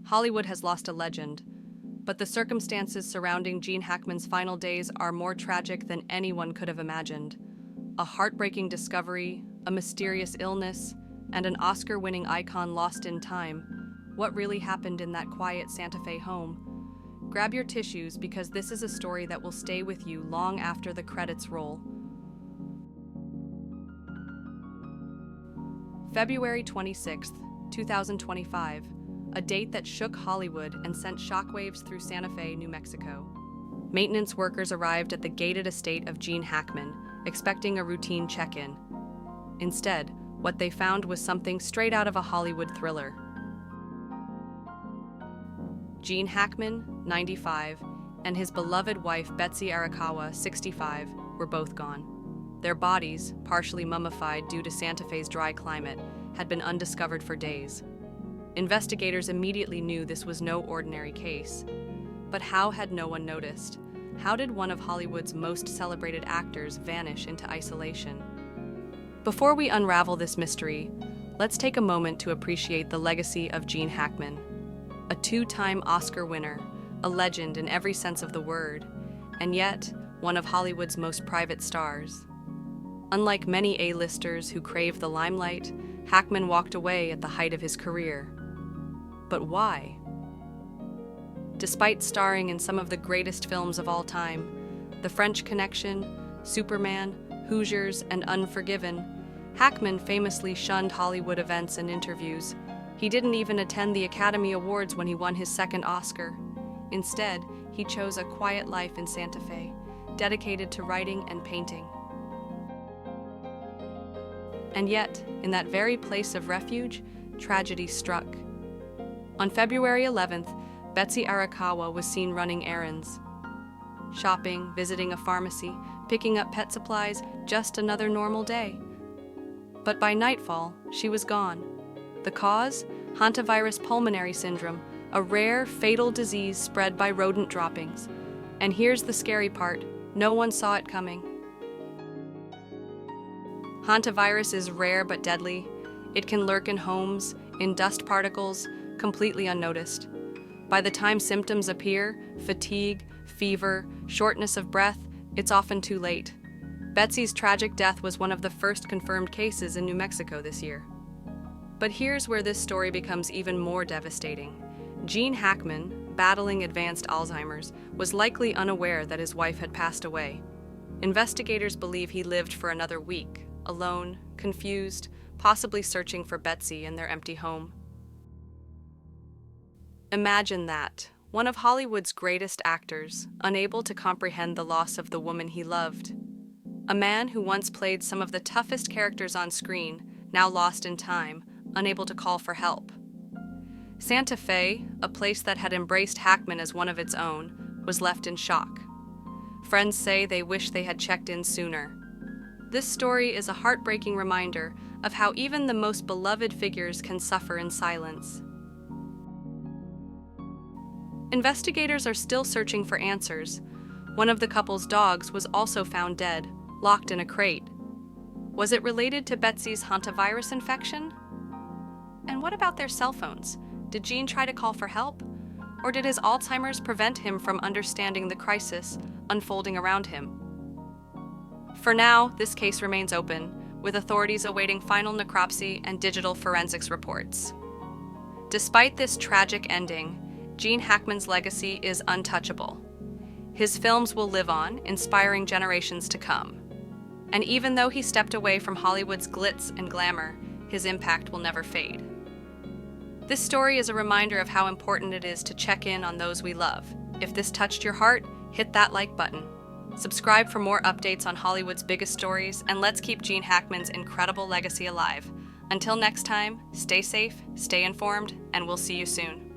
Hollywood has lost a legend, but the circumstances surrounding Gene Hackman's final days are more tragic than anyone could have imagined. A heartbreaking discovery, a mysterious illness, and an Oscar-winning icon lost in time. What really happened in that quiet Santa Fe home? Grab your tissues because this is a story that will stay with you long after the credits roll. February 26, 2025, a date that shook Hollywood and sent shockwaves through Santa Fe, New Mexico. Maintenance workers arrived at the gated estate of Gene Hackman, expecting a routine check-in. Instead, what they found was something straight out of a Hollywood thriller. Gene Hackman, 95, and his beloved wife Betsy Arakawa, 65, were both gone. Their bodies, partially mummified due to Santa Fe's dry climate, had been undiscovered for days. Investigators immediately knew this was no ordinary case. But how had no one noticed? How did one of Hollywood's most celebrated actors vanish into isolation? Before we unravel this mystery, let's take a moment to appreciate the legacy of Gene Hackman. A two-time Oscar winner, a legend in every sense of the word, and yet one of Hollywood's most private stars. Unlike many A-listers who crave the limelight, Hackman walked away at the height of his career. But why? Despite starring in some of the greatest films of all time, The French Connection, Superman, Hoosiers, and Unforgiven, Hackman famously shunned Hollywood events and interviews. He didn't even attend the Academy Awards when he won his second Oscar. Instead, he chose a quiet life in Santa Fe, dedicated to writing and painting. And yet, in that very place of refuge, tragedy struck. On February 11th, Betsy Arakawa was seen running errands. Shopping, visiting a pharmacy, picking up pet supplies, just another normal day. But by nightfall, she was gone. The cause? Hantavirus pulmonary syndrome, a rare, fatal disease spread by rodent droppings. And here's the scary part, no one saw it coming. Hantavirus is rare but deadly. It can lurk in homes, in dust particles, completely unnoticed. By the time symptoms appear, fatigue, fever, shortness of breath, it's often too late. Betsy's tragic death was one of the first confirmed cases in New Mexico this year. But here's where this story becomes even more devastating. Gene Hackman, battling advanced Alzheimer's, was likely unaware that his wife had passed away. Investigators believe he lived for another week, alone, confused, possibly searching for Betsy in their empty home. Imagine that, one of Hollywood's greatest actors, unable to comprehend the loss of the woman he loved. A man who once played some of the toughest characters on screen, now lost in time, unable to call for help. Santa Fe, a place that had embraced Hackman as one of its own, was left in shock. Friends say they wish they had checked in sooner. This story is a heartbreaking reminder of how even the most beloved figures can suffer in silence. Investigators are still searching for answers. One of the couple's dogs was also found dead, locked in a crate. Was it related to Betsy's hantavirus infection? And what about their cell phones? Did Gene try to call for help? Or did his Alzheimer's prevent him from understanding the crisis unfolding around him? For now, this case remains open, with authorities awaiting final necropsy and digital forensics reports. Despite this tragic ending, Gene Hackman's legacy is untouchable. His films will live on, inspiring generations to come. And even though he stepped away from Hollywood's glitz and glamour, his impact will never fade. This story is a reminder of how important it is to check in on those we love. If this touched your heart, hit that like button. Subscribe for more updates on Hollywood's biggest stories, and let's keep Gene Hackman's incredible legacy alive. Until next time, stay safe, stay informed, and we'll see you soon.